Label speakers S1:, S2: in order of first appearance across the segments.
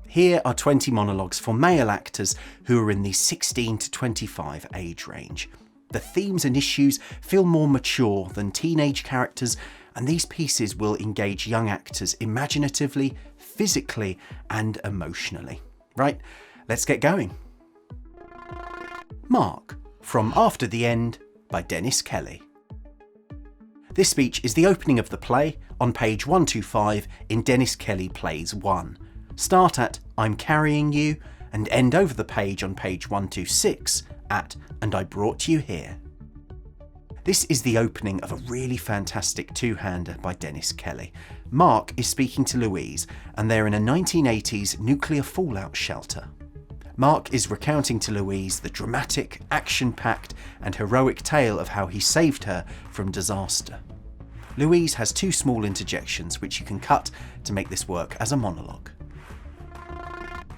S1: Here are 20 monologues for male actors who are in the 16 to 25 age range. The themes and issues feel more mature than teenage characters, and these pieces will engage young actors imaginatively, physically, and emotionally. Right, let's get going. Mark, from After the End by Dennis Kelly. This speech is the opening of the play on page 125 in Dennis Kelly Plays 1. Start at I'm carrying you and end over the page on page 126 at And I brought you here. This is the opening of a really fantastic two-hander by Dennis Kelly. Mark is speaking to Louise and they're in a 1980s nuclear fallout shelter. Mark is recounting to Louise the dramatic, action-packed and heroic tale of how he saved her from disaster. Louise has two small interjections which you can cut to make this work as a monologue.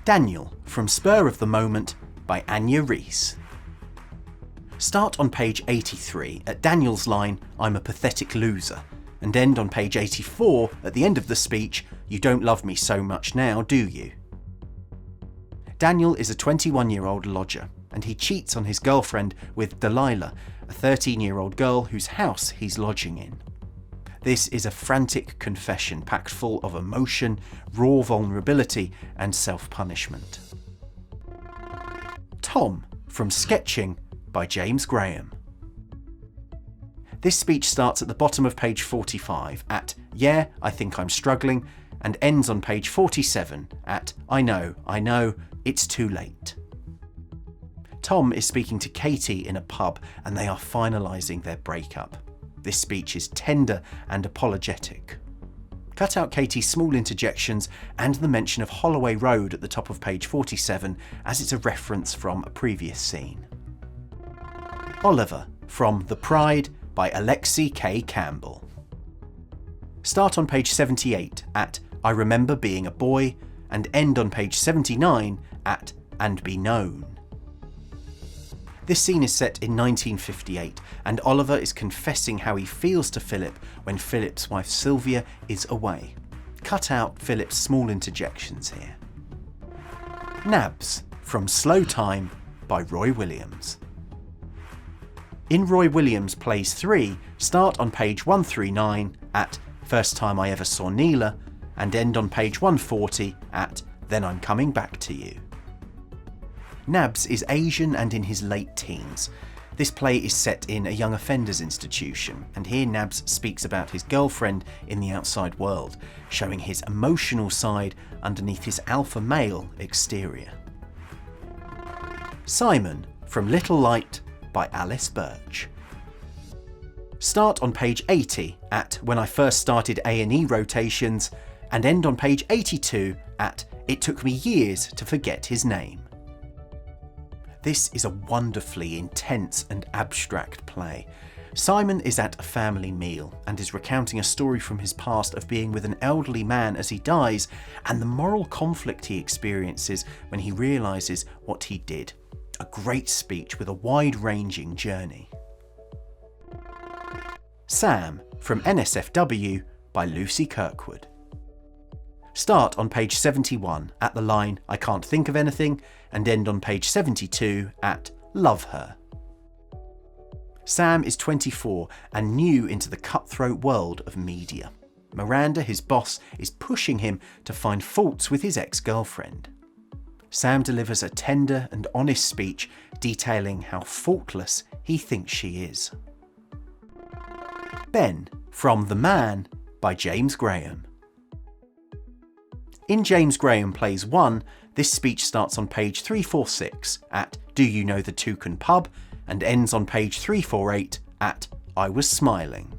S1: Daniel, from Spur of the Moment by Anya Reese. Start on page 83 at Daniel's line, I'm a pathetic loser, and end on page 84 at the end of the speech, you don't love me so much now, do you? Daniel is a 21-year-old lodger, and he cheats on his girlfriend with Delilah, a 13-year-old girl whose house he's lodging in. This is a frantic confession packed full of emotion, raw vulnerability, and self-punishment. Tom, from Sketching by James Graham. This speech starts at the bottom of page 45 at Yeah, I think I'm struggling, and ends on page 47 at I know, it's too late. Tom is speaking to Katie in a pub and they are finalising their breakup. This speech is tender and apologetic. Cut out Katie's small interjections and the mention of Holloway Road at the top of page 47 as it's a reference from a previous scene. Oliver, from The Pride by Alexi K. Campbell. Start on page 78 at I remember being a boy and end on page 79 at And be known. This scene is set in 1958 and Oliver is confessing how he feels to Philip when Philip's wife Sylvia is away. Cut out Philip's small interjections here. Nabs, from Slow Time by Roy Williams. In Roy Williams Plays 3, start on page 139 at First time I ever saw Neela and end on page 140 at Then I'm coming back to you. Nabs is Asian and in his late teens. This play is set in a young offenders institution, and here Nabs speaks about his girlfriend in the outside world, showing his emotional side underneath his alpha male exterior. Simon, from Little Light by Alice Birch. Start on page 80 at When I first started A&E rotations and end on page 82 at It took me years to forget his name. This is a wonderfully intense and abstract play. Simon is at a family meal and is recounting a story from his past of being with an elderly man as he dies and the moral conflict he experiences when he realises what he did. A great speech with a wide-ranging journey. Sam, from NSFW by Lucy Kirkwood. Start on page 71 at the line I can't think of anything and end on page 72 at Love her. Sam is 24 and new into the cutthroat world of media. Miranda, his boss, is pushing him to find faults with his ex-girlfriend. Sam delivers a tender and honest speech detailing how faultless he thinks she is. Ben, from The Man by James Graham. In James Graham Plays 1, this speech starts on page 346 at Do you know the Toucan pub and ends on page 348 at I was smiling.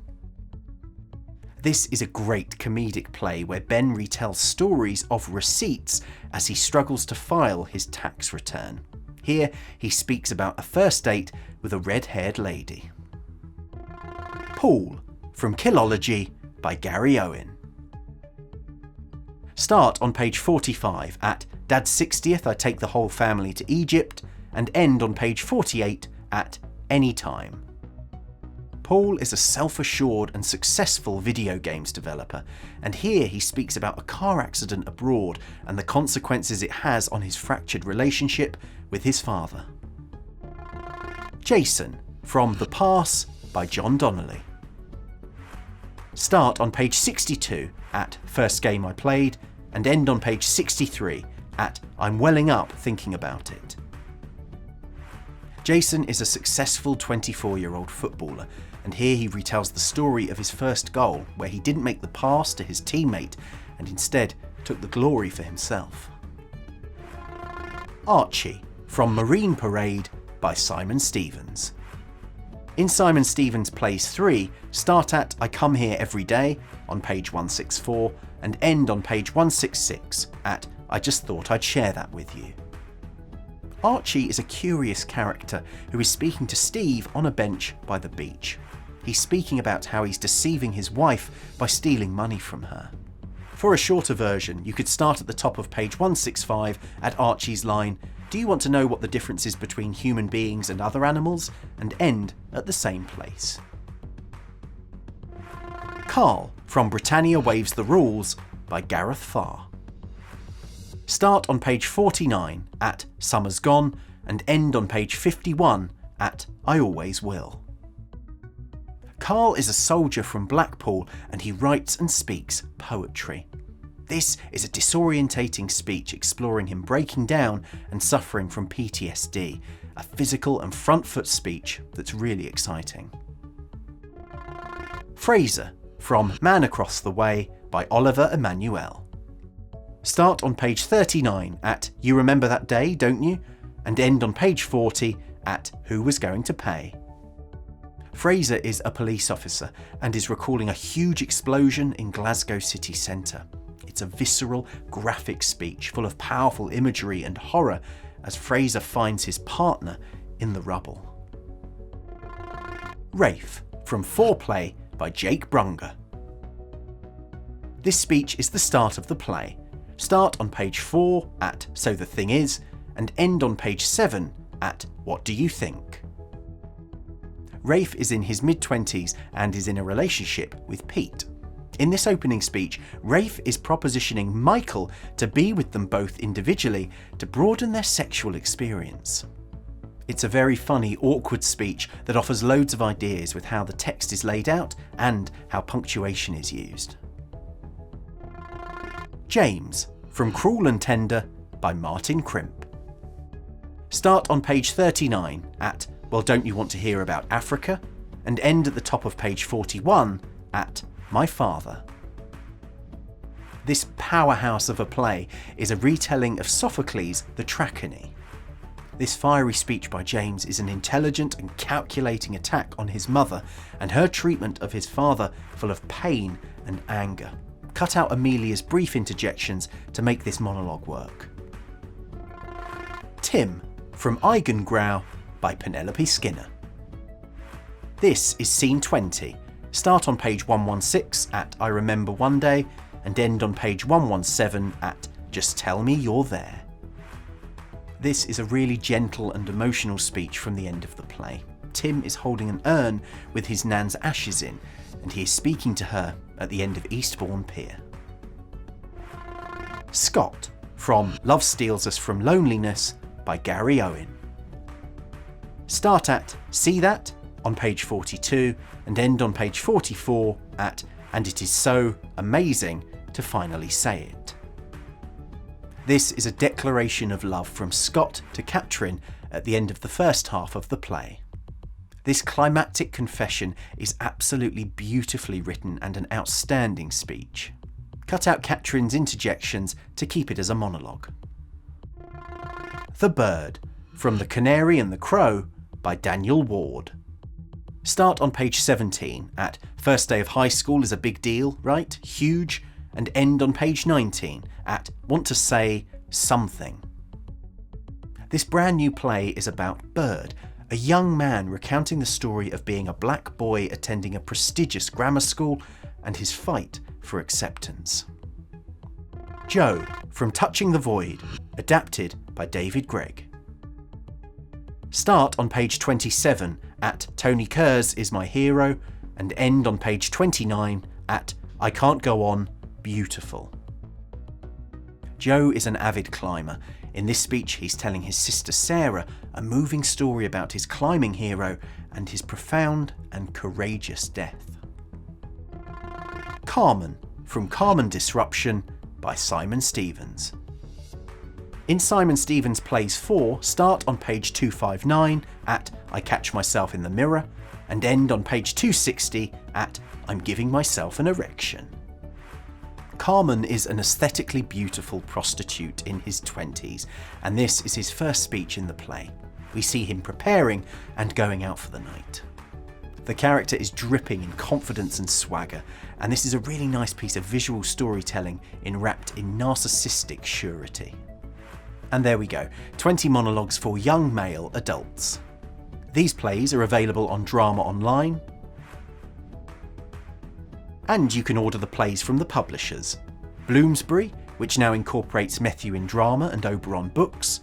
S1: This is a great comedic play where Ben retells stories of receipts as he struggles to file his tax return. Here he speaks about a first date with a red-haired lady. Paul, from Killology by Gary Owen. Start on page 45 at Dad's 60th I take the whole family to Egypt and end on page 48 at Any time. Paul is a self-assured and successful video games developer, and here he speaks about a car accident abroad and the consequences it has on his fractured relationship with his father. Jason from The Pass by John Donnelly. Start on page 62 at First Game I Played and end on page 63 at I'm welling up thinking about it. Jason is a successful 24-year-old footballer, and here he retells the story of his first goal, where he didn't make the pass to his teammate and instead took the glory for himself. Archie from Marine Parade by Simon Stevens. In Simon Stevens Plays 3, start at I Come Here Every Day on page 164 and end on page 166 at I Just Thought I'd Share That With You. Archie is a curious character who is speaking to Steve on a bench by the beach. He's speaking about how he's deceiving his wife by stealing money from her. For a shorter version, you could start at the top of page 165 at Archie's line, "Do you want to know what the difference is between human beings and other animals?" and end at the same place. Carl from Britannia Waives the Rules by Gareth Farr. Start on page 49 at Summer's Gone and end on page 51 at I Always Will. Carl is a soldier from Blackpool and he writes and speaks poetry. This is a disorientating speech exploring him breaking down and suffering from PTSD, a physical and front foot speech that's really exciting. Fraser from Man Across the Way by Oliver Emmanuel. Start on page 39 at You Remember That Day, Don't You? And end on page 40 at Who Was Going to Pay? Fraser is a police officer and is recalling a huge explosion in Glasgow city centre. It's a visceral, graphic speech full of powerful imagery and horror as Fraser finds his partner in the rubble. Rafe from Foreplay by Jake Brunger. This speech is the start of the play. Start on page 4 at So the Thing Is and end on page 7 at What Do You Think? Rafe is in his mid-20s and is in a relationship with Pete. In this opening speech, Rafe is propositioning Michael to be with them both individually to broaden their sexual experience. It's a very funny, awkward speech that offers loads of ideas with how the text is laid out and how punctuation is used. James from Cruel and Tender by Martin Crimp. Start on page 39 at Well, Don't You Want to Hear About Africa? And end at the top of page 41 at My Father. This powerhouse of a play is a retelling of Sophocles' The Trachony. This fiery speech by James is an intelligent and calculating attack on his mother and her treatment of his father full of pain and anger. Cut out Amelia's brief interjections to make this monologue work. Tim from Eigengrau by Penelope Skinner. This is scene 20. Start on page 116 at I Remember One Day and end on page 117 at Just Tell Me You're There. This is a really gentle and emotional speech from the end of the play. Tim is holding an urn with his nan's ashes in, and he is speaking to her at the end of Eastbourne Pier. Scott from Love Steals Us from Loneliness by Gary Owen. Start at See That on page 42 and end on page 44 at And It Is So Amazing to Finally Say It. This is a declaration of love from Scott to Katrin at the end of the first half of the play. This climactic confession is absolutely beautifully written and an outstanding speech. Cut out Katrin's interjections to keep it as a monologue. The Bird from The Canary and the Crow by Daniel Ward. Start on page 17 at First Day of High School is a big deal, right? Huge. And end on page 19 at Want to Say Something. This brand new play is about Bird, a young man recounting the story of being a black boy attending a prestigious grammar school and his fight for acceptance. Joe from Touching the Void, adapted by David Gregg. Start on page 27 at Tony Kerrs is my hero and end on page 29 at I can't go on, beautiful. Joe is an avid climber. In this speech, he's telling his sister Sarah a moving story about his climbing hero and his profound and courageous death. Carmen, from Carmen Disruption by Simon Stephens. In Simon Stephens Plays 4, start on page 259 at I catch myself in the mirror and end on page 260 at I'm giving myself an erection. Carmen is an aesthetically beautiful prostitute in his 20s, and this is his first speech in the play. We see him preparing and going out for the night. The character is dripping in confidence and swagger, and this is a really nice piece of visual storytelling enwrapped in narcissistic surety. And there we go, 20 monologues for young male adults. These plays are available on Drama Online, and you can order the plays from the publishers: Bloomsbury, which now incorporates Methuen Drama and Oberon Books,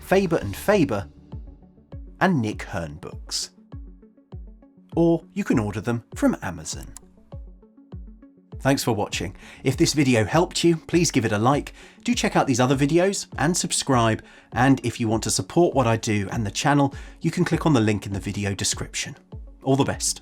S1: Faber and Faber, and Nick Hearn Books. Or you can order them from Amazon. Thanks for watching. If this video helped you, please give it a like. Do check out these other videos and subscribe. And if you want to support what I do and the channel, you can click on the link in the video description. All the best.